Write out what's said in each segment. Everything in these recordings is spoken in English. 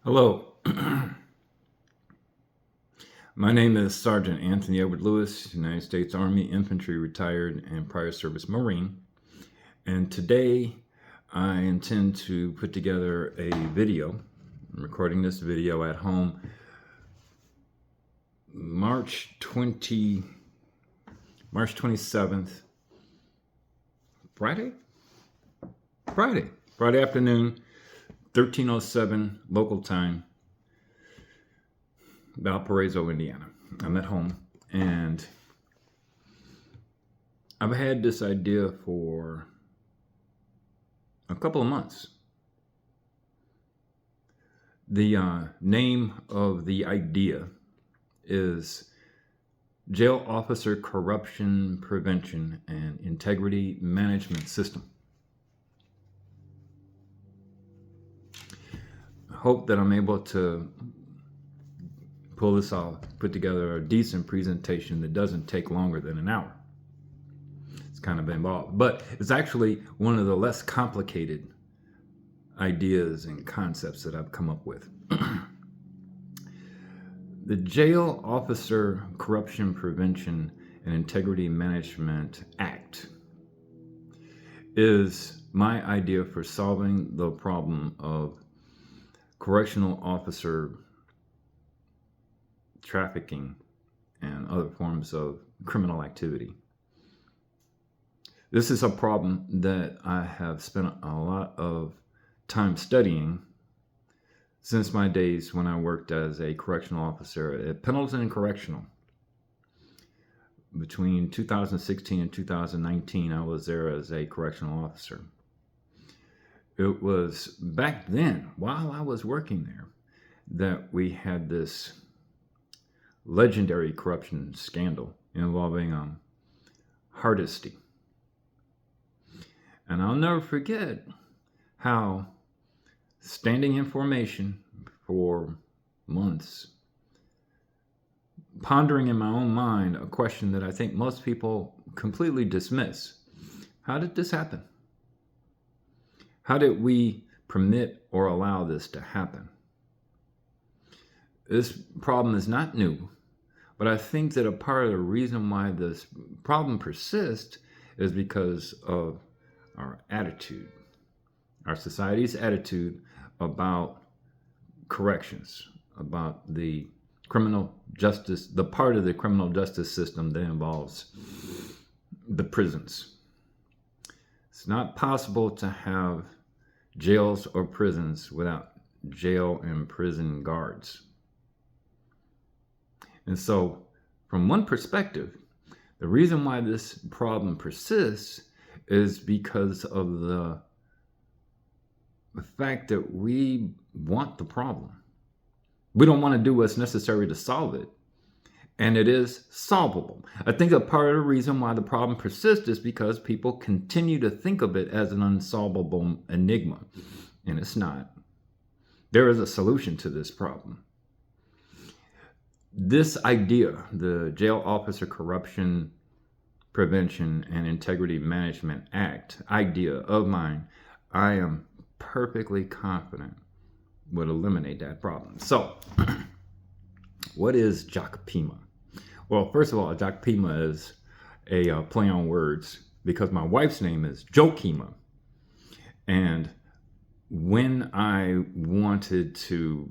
Hello, my name is Sergeant Anthony Edward Lewis, United States Army Infantry retired and prior service Marine. And today I intend to put together a video. I'm recording this video at home March 27th, Friday afternoon, 13:07 local time, Valparaiso, Indiana. I'm at home and I've had this idea for a couple of months. The name of the idea is Jail Officer Corruption Prevention and Integrity Management System. I hope that I'm able to pull this off, put together a decent presentation that doesn't take longer than an hour. It's kind of involved, but it's actually one of the less complicated ideas and concepts that I've come up with. The Jail Officer Corruption Prevention and Integrity Management Act is my idea for solving the problem of correctional officer trafficking and other forms of criminal activity. This is a problem that I have spent a lot of time studying since my days when I worked as a correctional officer at Pendleton Correctional. Between 2016 and 2019, I was there as a correctional officer. It was back then, while I was working there, that we had this legendary corruption scandal involving Hardesty. And I'll never forget how, standing in formation for months, pondering in my own mind a question that I think most people completely dismiss. How did this happen? How did we permit or allow this to happen? This problem is not new, but I think that a part of the reason why this problem persists is because of our attitude, our society's attitude about corrections, about the criminal justice, the part of the criminal justice system that involves the prisons. It's not possible to have jails or prisons without jail and prison guards. And so, from one perspective, the reason why this problem persists is because of the fact that we want the problem. We don't want to do what's necessary to solve it. And it is solvable. I think a part of the reason why the problem persists is because people continue to think of it as an unsolvable enigma. And it's not. There is a solution to this problem. This idea, the Jail Officer Corruption Prevention and Integrity Management Act idea of mine, I am perfectly confident would eliminate that problem. So, what is JOCPEMA? Well, first of all, JOCPEMA is a play on words because my wife's name is Jokema. And when I wanted to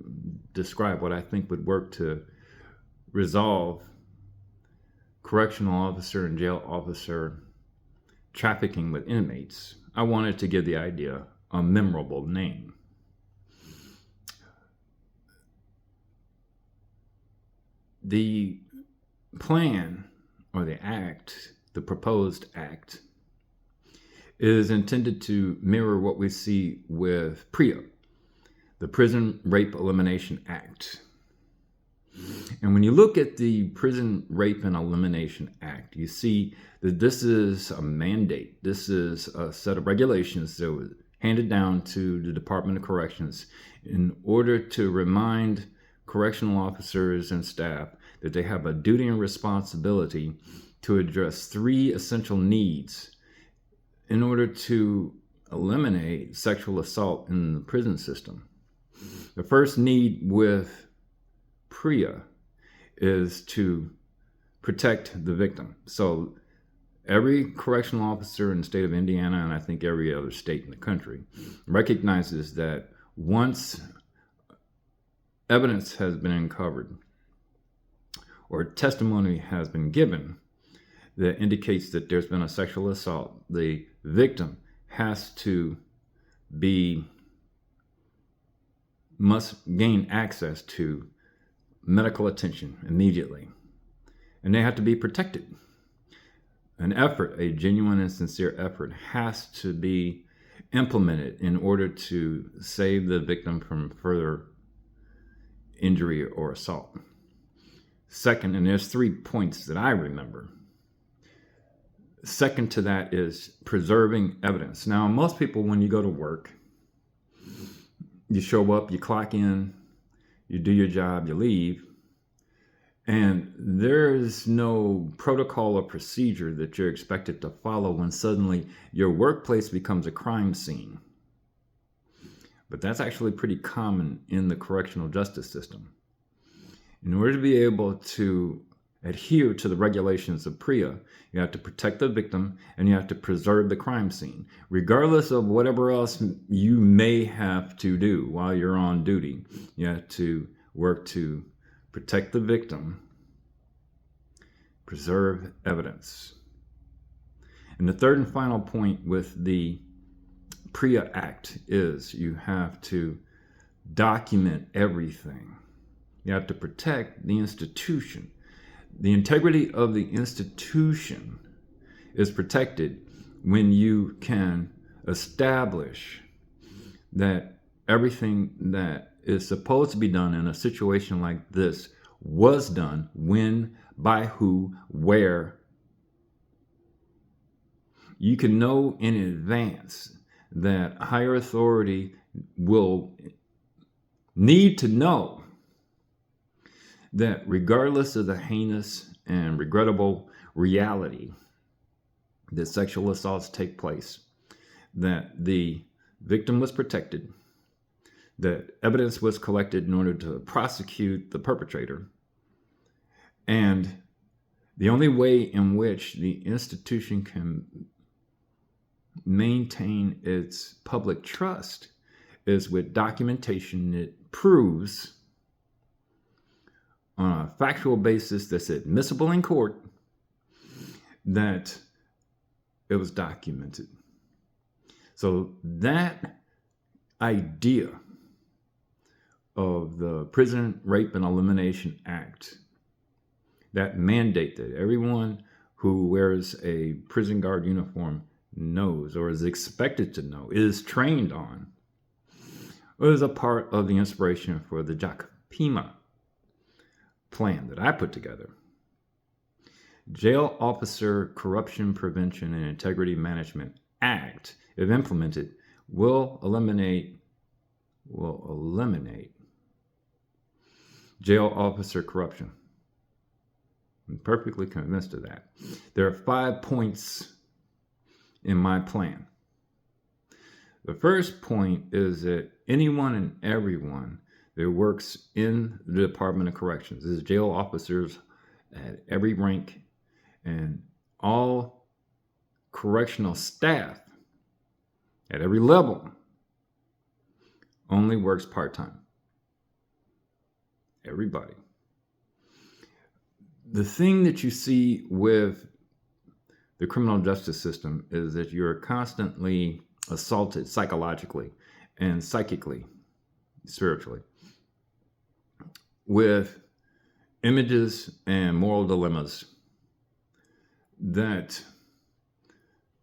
describe what I think would work to resolve correctional officer and jail officer trafficking with inmates, I wanted to give the idea a memorable name. The plan or the act, the proposed act, is intended to mirror what we see with PREA, the Prison Rape Elimination Act. And when you look at the Prison Rape and Elimination Act, you see that this is a mandate. This is a set of regulations that was handed down to the Department of Corrections in order to remind correctional officers and staff that they have a duty and responsibility to address three essential needs in order to eliminate sexual assault in the prison system. The first need with PREA is to protect the victim. So every correctional officer in the state of Indiana, and I think every other state in the country, recognizes that once evidence has been uncovered or testimony has been given that indicates that there's been a sexual assault, the victim must gain access to medical attention immediately. And they have to be protected. An effort, a genuine and sincere effort, has to be implemented in order to save the victim from further injury or assault. Second, and there's 3 points that I remember. Second to that is preserving evidence. Now, most people, when you go to work, you show up, you clock in, you do your job, you leave, and there's no protocol or procedure that you're expected to follow when suddenly your workplace becomes a crime scene. But that's actually pretty common in the correctional justice system. In order to be able to adhere to the regulations of PREA, you have to protect the victim and you have to preserve the crime scene, regardless of whatever else you may have to do while you're on duty. You have to work to protect the victim, preserve evidence. And the third and final point with the PREA Act is you have to document everything. You have to protect the institution. The integrity of the institution is protected when you can establish that everything that is supposed to be done in a situation like this was done, when, by who, where. You can know in advance that higher authority will need to know that regardless of the heinous and regrettable reality that sexual assaults take place, that the victim was protected, that evidence was collected in order to prosecute the perpetrator, and the only way in which the institution can maintain its public trust is with documentation that proves on a factual basis that's admissible in court that it was documented. So that idea of the Prison Rape and Elimination Act, that mandate that everyone who wears a prison guard uniform knows or is expected to know, is trained on, was a part of the inspiration for the JACPIMA plan that I put together. Jail Officer Corruption Prevention and Integrity Management Act, if implemented, will eliminate jail officer corruption. I'm perfectly convinced of that. There are 5 points in my plan. The first point is that anyone and everyone that works in the Department of Corrections, this is jail officers at every rank, and all correctional staff at every level, only works part-time. Everybody. The thing that you see with the criminal justice system is that you're constantly assaulted psychologically and psychically, spiritually, with images and moral dilemmas that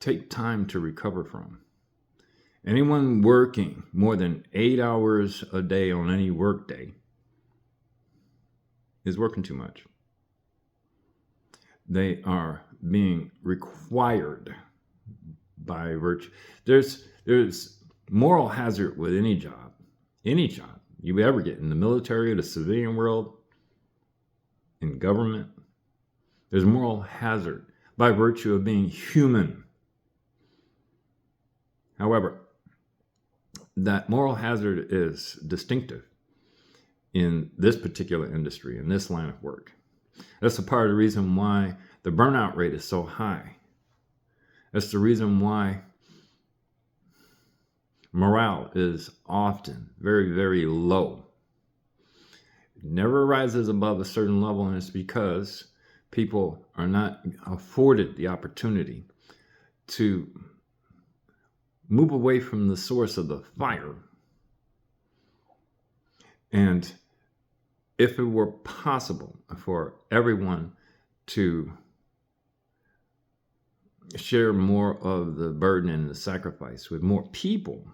take time to recover from. Anyone working more than 8 hours a day on any work day is working too much. They are being required by virtue. There's moral hazard with any job you ever get, in the military, the civilian world, in government. There's moral hazard by virtue of being human. However, that moral hazard is distinctive in this particular industry, in this line of work. That's a part of the reason why the burnout rate is so high. That's the reason why morale is often very, very low. It never rises above a certain level, and it's because people are not afforded the opportunity to move away from the source of the fire. And if it were possible for everyone to share more of the burden and the sacrifice with more people,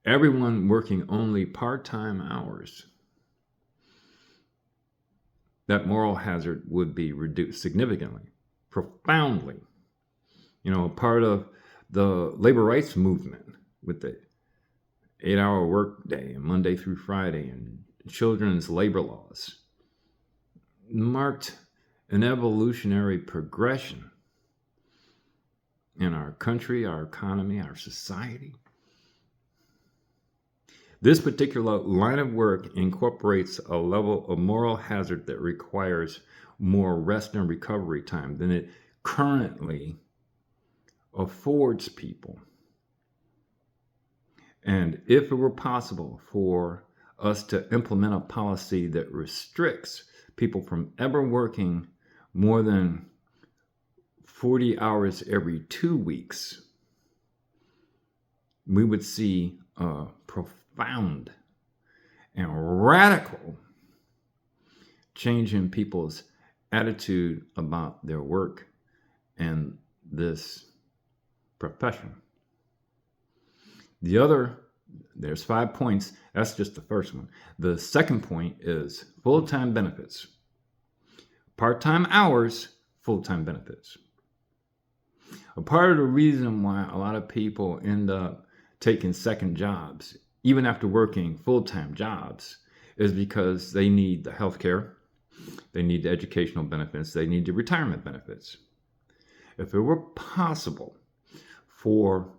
everyone working only part-time hours, that moral hazard would be reduced significantly, profoundly. Part of the labor rights movement with the 8-hour workday and Monday through Friday and children's labor laws marked an evolutionary progression in our country, our economy, our society. This particular line of work incorporates a level of moral hazard that requires more rest and recovery time than it currently affords people. And if it were possible for us to implement a policy that restricts people from ever working more than 40 hours every 2 weeks, we would see a profound and radical change in people's attitude about their work and this profession. There's 5 points. That's just the first one. The second point is full-time benefits. Part-time hours, full-time benefits. A part of the reason why a lot of people end up taking second jobs, even after working full-time jobs, is because they need the health care, they need the educational benefits, they need the retirement benefits. If it were possible for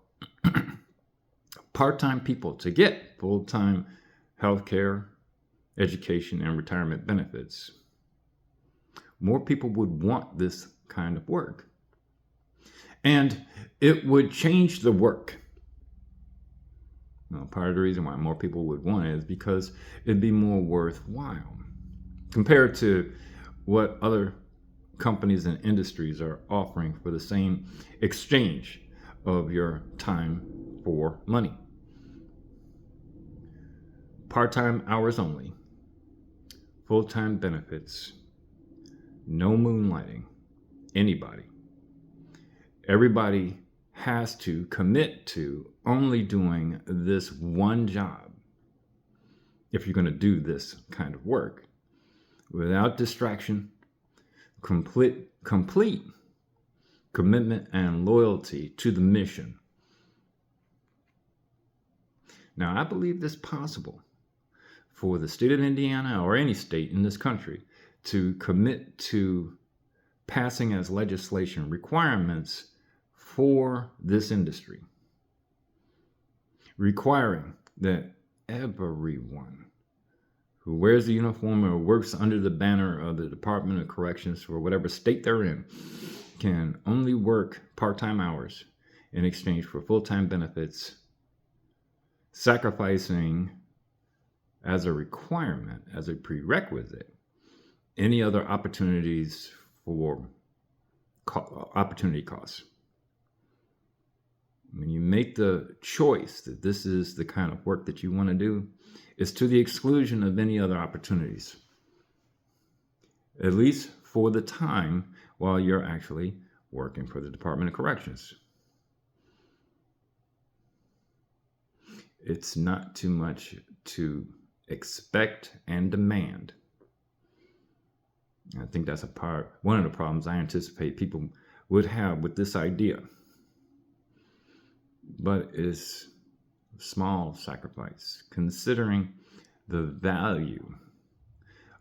part-time people to get full-time health care, education, and retirement benefits, more people would want this kind of work. And it would change the work. Part of the reason why more people would want it is because it'd be more worthwhile compared to what other companies and industries are offering for the same exchange of your time for money. Part-time hours only, full-time benefits, no moonlighting, anybody. Everybody has to commit to only doing this one job if you're going to do this kind of work without distraction, complete commitment and loyalty to the mission. Now, I believe this possible for the state of Indiana or any state in this country to commit to passing as legislation requirements for this industry, requiring that everyone who wears the uniform or works under the banner of the Department of Corrections or whatever state they're in can only work part-time hours in exchange for full-time benefits, sacrificing as a requirement, as a prerequisite, any other opportunities for opportunity costs. When you make the choice that this is the kind of work that you want to do, it's to the exclusion of any other opportunities, at least for the time while you're actually working for the Department of Corrections. It's not too much to expect and demand. I think that's one of the problems I anticipate people would have with this idea. But it's small sacrifice, considering the value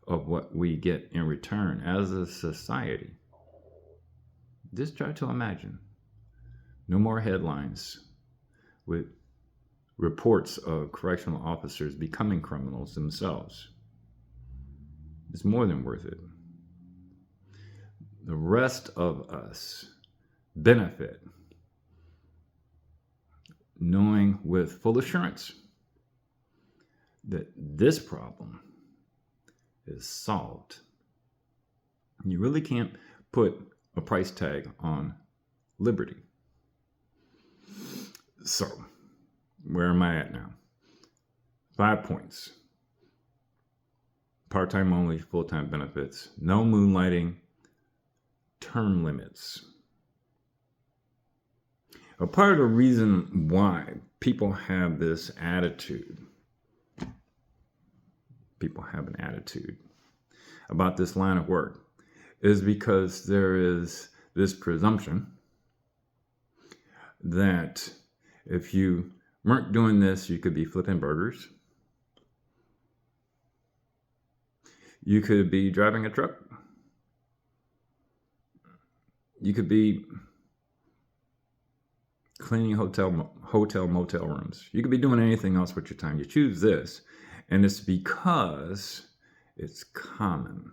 of what we get in return as a society. Just try to imagine no more headlines with reports of correctional officers becoming criminals themselves. It's more than worth it. The rest of us benefit knowing with full assurance that this problem is solved. You really can't put a price tag on liberty. So, where am I at now? 5 points. Part-time only, full-time benefits, no moonlighting, term limits. A part of the reason why people have this attitude, about this line of work, is because there is this presumption that if you weren't doing this, you could be flipping burgers. You could be driving a truck. You could be cleaning hotel motel rooms. You could be doing anything else with your time. You choose this, and it's because it's common.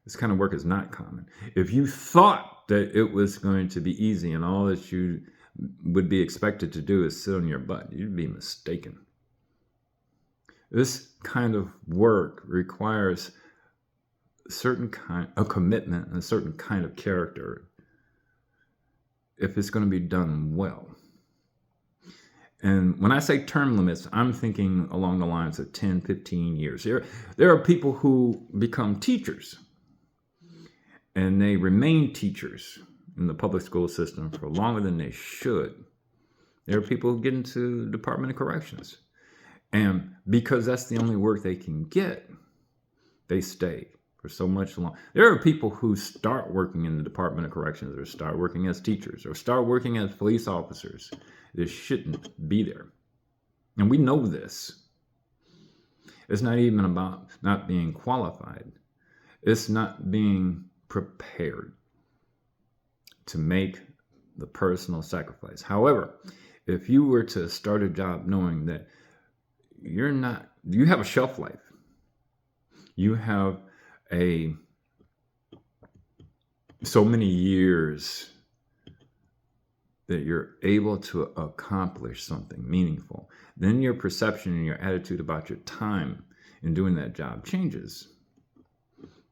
This kind of work is not common. If you thought that it was going to be easy and all that you would be expected to do is sit on your butt, you'd be mistaken. This kind of work requires a certain kind of commitment and a certain kind of character if it's going to be done well. And when I say term limits, I'm thinking along the lines of 10, 15 years. There are people who become teachers, and they remain teachers in the public school system for longer than they should. There are people who get into the Department of Corrections, and because that's the only work they can get, they stay for so much longer. There are people who start working in the Department of Corrections, or start working as teachers, or start working as police officers. This shouldn't be there. And we know this. It's not even about not being qualified. It's not being prepared to make the personal sacrifice. However, if you were to start a job knowing that you have a shelf life, you have so many years that you're able to accomplish something meaningful, then your perception and your attitude about your time in doing that job changes.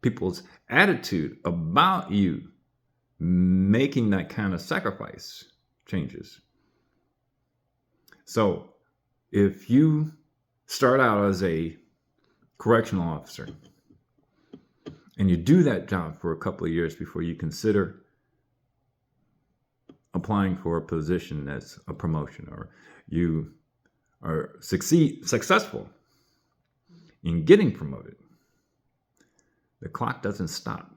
People's attitude about you making that kind of sacrifice changes. So if you start out as a correctional officer and you do that job for a couple of years before you consider applying for a position that's a promotion, or you are successful in getting promoted, the clock doesn't stop.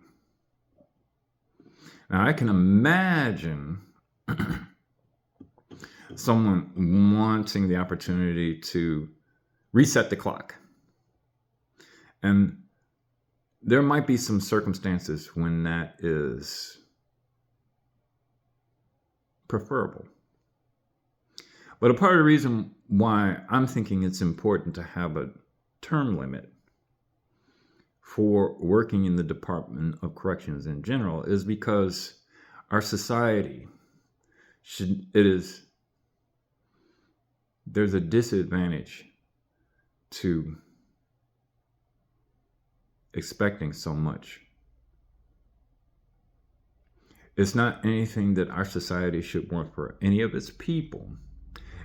Now, I can imagine someone wanting the opportunity to reset the clock. And there might be some circumstances when that is preferable. But a part of the reason why I'm thinking it's important to have a term limit for working in the Department of Corrections in general is because our society there's a disadvantage to expecting so much. It's not anything that our society should want for any of its people.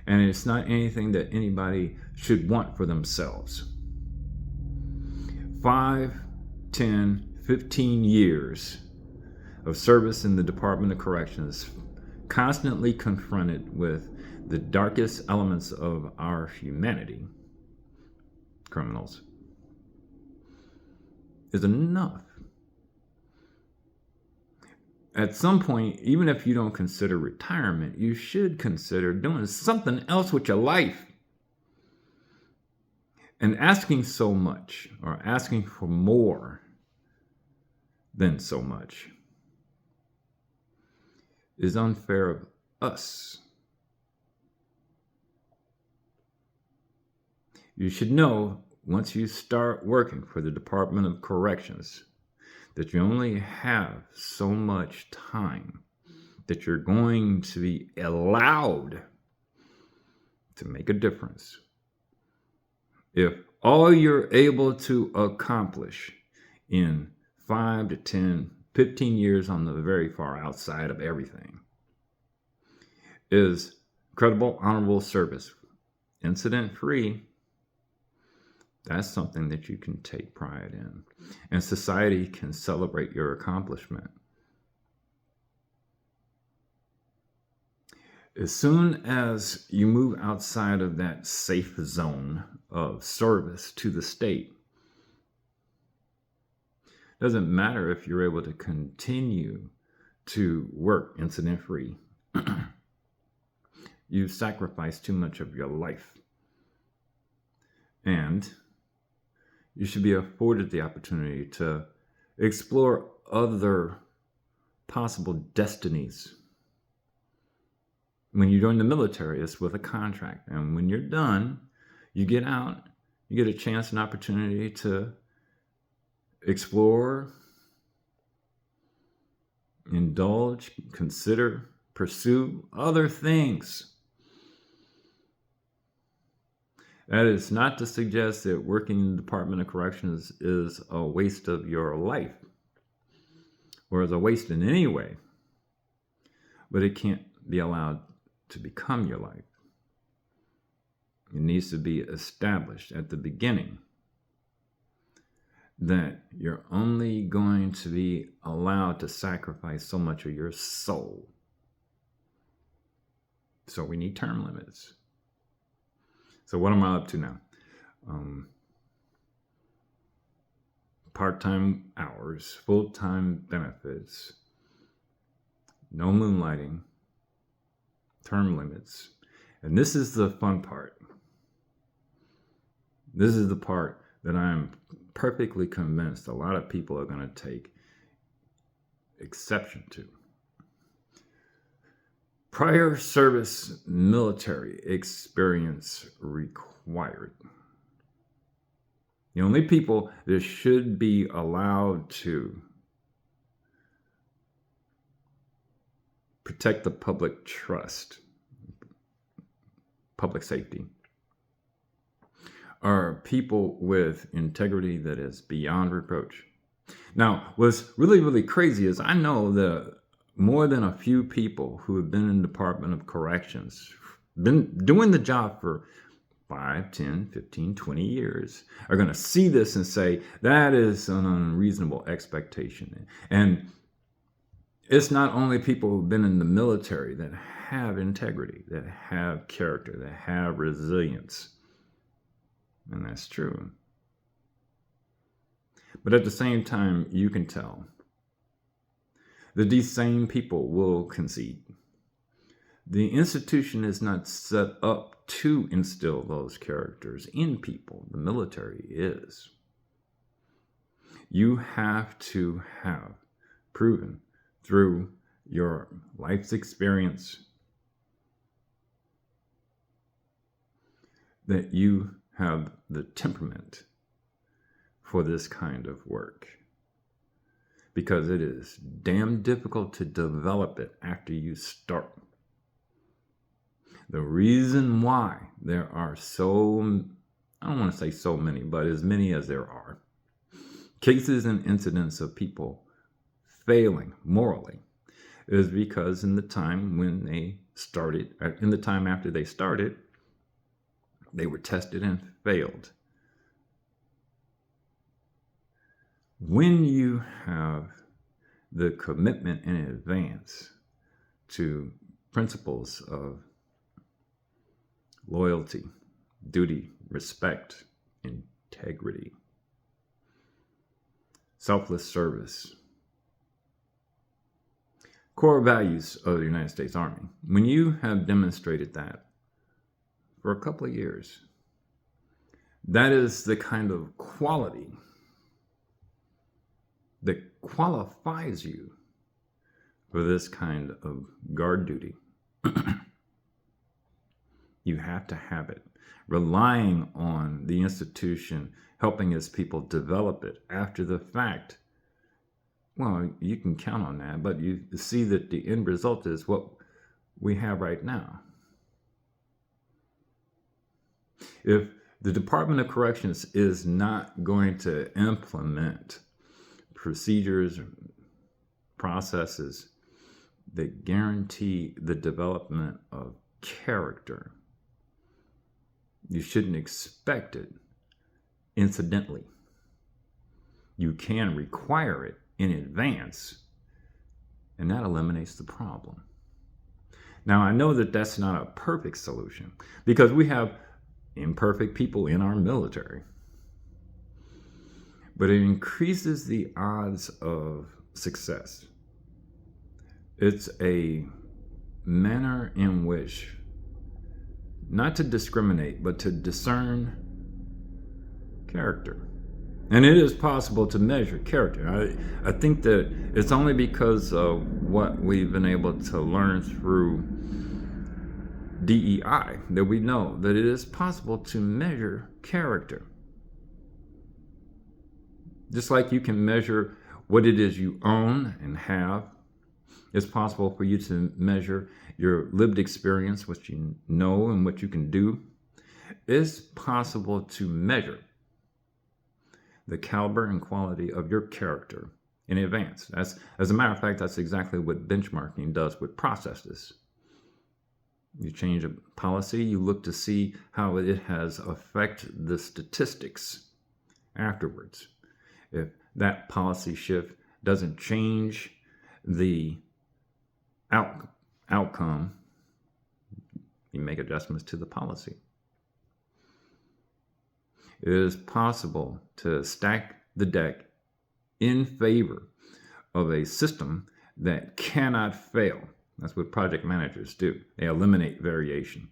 And it's not anything that anybody should want for themselves. 5, 10, 15 years of service in the Department of Corrections, constantly confronted with the darkest elements of our humanity, criminals, is enough. At some point, even if you don't consider retirement, you should consider doing something else with your life. And asking so much, or asking for more than so much, is unfair of us You should know once you start working for the Department of Corrections that you only have so much time that you're going to be allowed to make a difference. If all you're able to accomplish in 5 to 10, 15 years on the very far outside of everything is credible, honorable service, incident free, that's something that you can take pride in. And society can celebrate your accomplishment. As soon as you move outside of that safe zone of service to the state, doesn't matter if you're able to continue to work incident free. You've sacrificed too much of your life. And you should be afforded the opportunity to explore other possible destinies. When you join the military, it's with a contract. And when you're done, you get out, you get a chance, an opportunity to explore, indulge, consider, pursue other things. That is not to suggest that working in the Department of Corrections is a waste of your life or is a waste in any way, but it can't be allowed to become your life. It needs to be established at the beginning that you're only going to be allowed to sacrifice so much of your soul. So we need term limits. So what am I up to now? Part-time hours, full-time benefits, no moonlighting, term limits. And this is the fun part. This is the part that I'm perfectly convinced a lot of people are going to take exception to. Prior service military experience required. The only people that should be allowed to protect the public trust, public safety, are people with integrity that is beyond reproach. Now, what's really, really crazy is I know that more than a few people who have been in the Department of Corrections, been doing the job for 5, 10, 15, 20 years, are going to see this and say, that is an unreasonable expectation. And it's not only people who've been in the military that have integrity, that have character, that have resilience. And that's true. But at the same time, you can tell that these same people will concede. The institution is not set up to instill those characters in people. The military is. You have to have proven through your life's experience that you have the temperament for this kind of work, because it is damn difficult to develop it after you start. The reason why there are I don't want to say so many, but as many as there are, cases and incidents of people failing morally is because in the time when they started, in the time after they started, they were tested and failed. When you have the commitment in advance to principles of loyalty, duty, respect, integrity, selfless service, core values of the United States Army, when you have demonstrated that for a couple of years, that is the kind of quality that qualifies you for this kind of guard duty. You have to have it. Relying on the institution helping its people develop it after the fact, well, you can count on that, but you see that the end result is what we have right now. If the Department of Corrections is not going to implement procedures, processes that guarantee the development of character, you shouldn't expect it incidentally. You can require it in advance, and that eliminates the problem. Now, I know that that's not a perfect solution because we have imperfect people in our military, but it increases the odds of success. It's a manner in which not to discriminate, but to discern character. And it is possible to measure character. I think that it's only because of what we've been able to learn through DEI that we know that it is possible to measure character. Just like you can measure what it is you own and have, it's possible for you to measure your lived experience, what you know and what you can do. It's possible to measure the caliber and quality of your character in advance. As a matter of fact, that's exactly what benchmarking does with processes. You change a policy, you look to see how it has affected the statistics afterwards. If that policy shift doesn't change the outcome, you make adjustments to the policy. It is possible to stack the deck in favor of a system that cannot fail. That's what project managers do. They eliminate variation.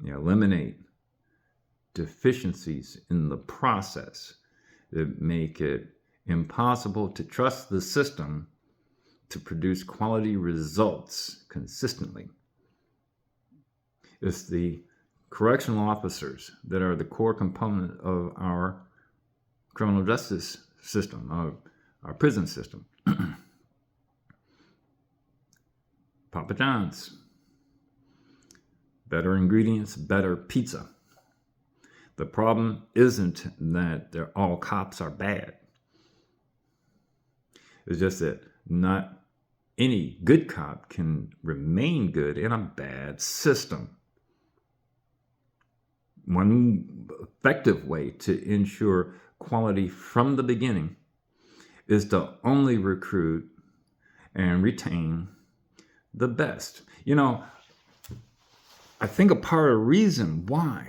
They eliminate deficiencies in the process that make it impossible to trust the system to produce quality results consistently. It's the correctional officers that are the core component of our criminal justice system, our prison system. Papa John's. Better ingredients, better pizza. The problem isn't that all cops are bad. It's just that not any good cop can remain good in a bad system. One effective way to ensure quality from the beginning is to only recruit and retain the best. You know, I think a part of the reason why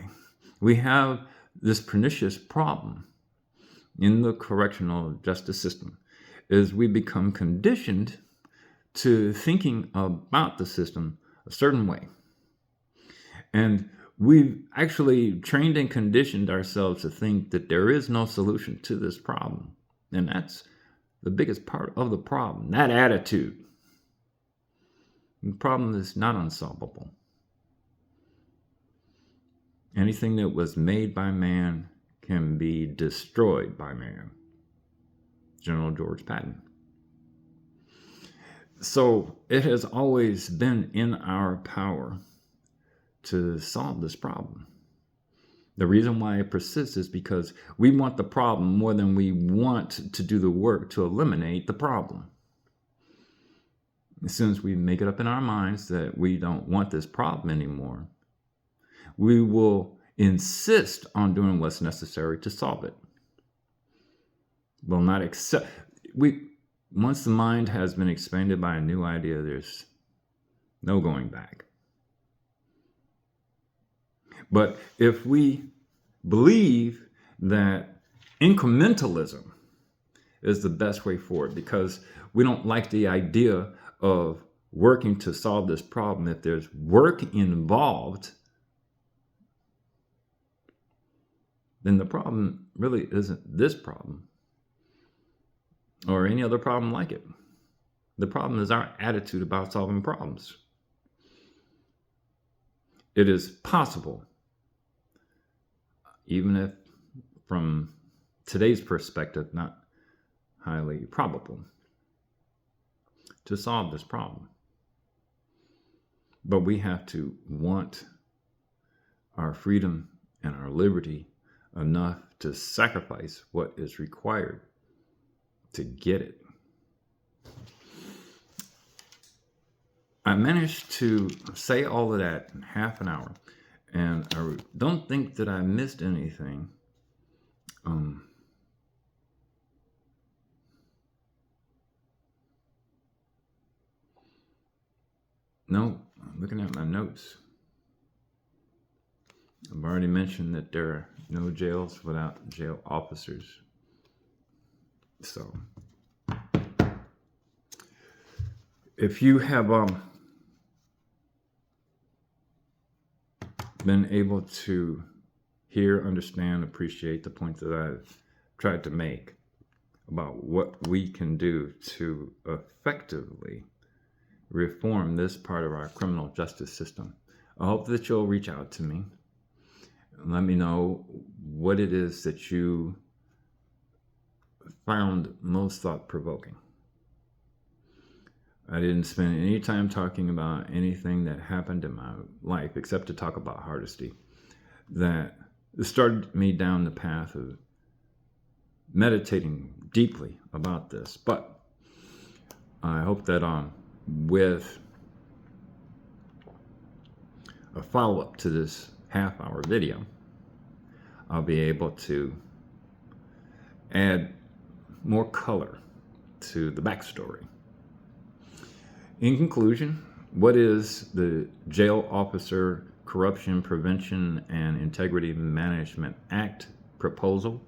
we have this pernicious problem in the correctional justice system is we become conditioned to thinking about the system a certain way. And we've actually trained and conditioned ourselves to think that there is no solution to this problem. And that's the biggest part of the problem, that attitude. The problem is not unsolvable. Anything that was made by man can be destroyed by man. General George Patton. So it has always been in our power to solve this problem. The reason why it persists is because we want the problem more than we want to do the work to eliminate the problem. As soon as we make it up in our minds that we don't want this problem anymore, we will insist on doing what's necessary to solve it. Will not accept. Once the mind has been expanded by a new idea, there's no going back. But if we believe that incrementalism is the best way forward, because we don't like the idea of working to solve this problem, if there's work involved, then the problem really isn't this problem or any other problem like it. The problem is our attitude about solving problems. it is possible, even if from today's perspective, not highly probable, to solve this problem. But we have to want our freedom and our liberty enough to sacrifice what is required to get it. I managed to say all of that in half an hour, and I don't think that I missed anything. No, I'm looking at my notes. I've already mentioned that there are no jails without jail officers. So, if you have been able to hear, understand, appreciate the point that I've tried to make about what we can do to effectively reform this part of our criminal justice system, I hope that you'll reach out to me and let me know what it is that you found most thought-provoking. I didn't spend any time talking about anything that happened in my life except to talk about Hardesty that started me down the path of meditating deeply about this. But I hope that with a follow-up to this half-hour video, I'll be able to add more color to the backstory. In conclusion, what is the Jail Officer Corruption Prevention and Integrity Management Act proposal?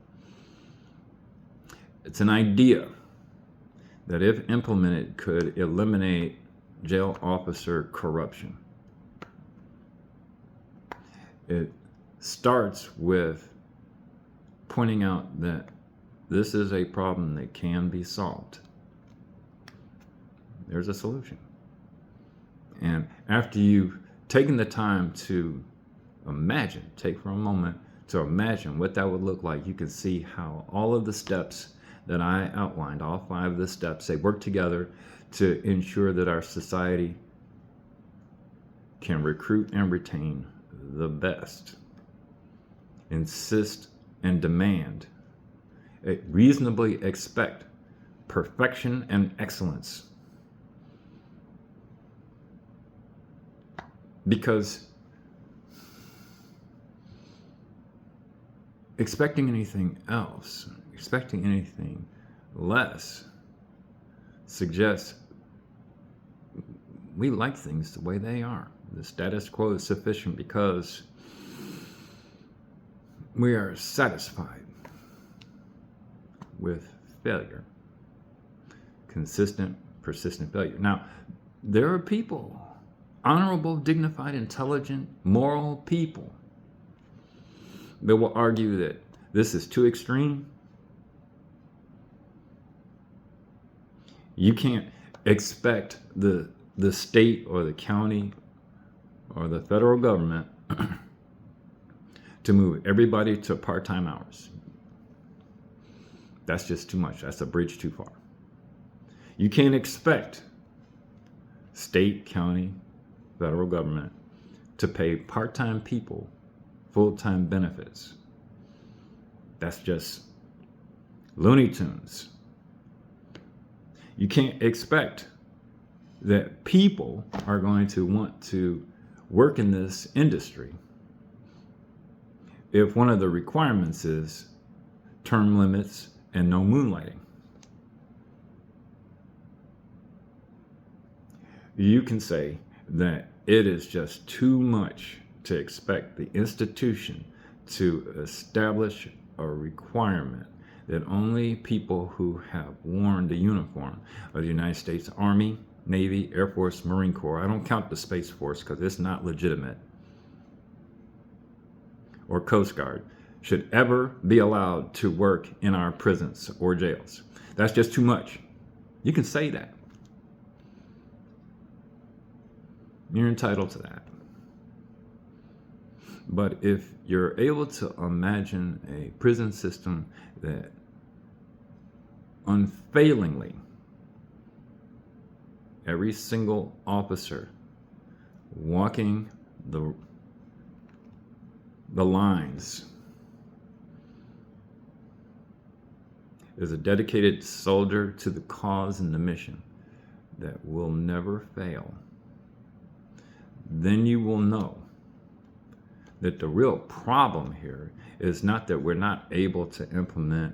It's an idea that, if implemented, could eliminate jail officer corruption. It starts with pointing out that this is a problem that can be solved. There's a solution. And after you've taken the time to imagine, take for a moment to imagine what that would look like, you can see how all of the steps that I outlined, all 5 of the steps, they work together to ensure that our society can recruit and retain the best, insist and demand, reasonably expect perfection and excellence. Because expecting anything else, expecting anything less, suggests we like things the way they are. The status quo is sufficient because we are satisfied with failure. Consistent, persistent failure. Now, there are people, honorable, dignified, intelligent, moral people, that will argue that this is too extreme. You can't expect the state or the county or the federal government to move everybody to part-time hours. That's just too much. That's a bridge too far. You can't expect state, county, federal government to pay part-time people full-time benefits. That's just Looney Tunes. You can't expect that people are going to want to work in this industry if one of the requirements is term limits and no moonlighting. You can say that it is just too much to expect the institution to establish a requirement that only people who have worn the uniform of the United States Army, Navy, Air Force, Marine Corps, I don't count the Space Force because it's not legitimate, or Coast Guard, should ever be allowed to work in our prisons or jails. That's just too much. You can say that. You're entitled to that. But if you're able to imagine a prison system that unfailingly, every single officer walking the lines is a dedicated soldier to the cause and the mission that will never fail, then you will know that the real problem here is not that we're not able to implement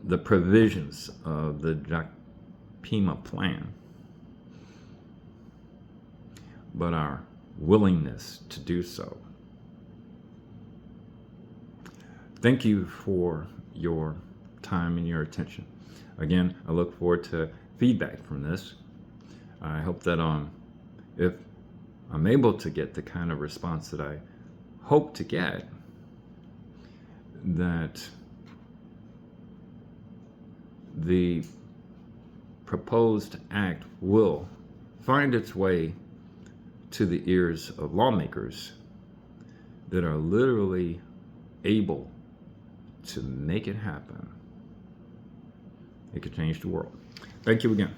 the provisions of the JACPIMA plan, but our willingness to do so. Thank you for your time and your attention. Again, I look forward to feedback from this. I hope that if I'm able to get the kind of response that I hope to get, that the proposed act will find its way to the ears of lawmakers that are literally able to make it happen. It could change the world. Thank you again.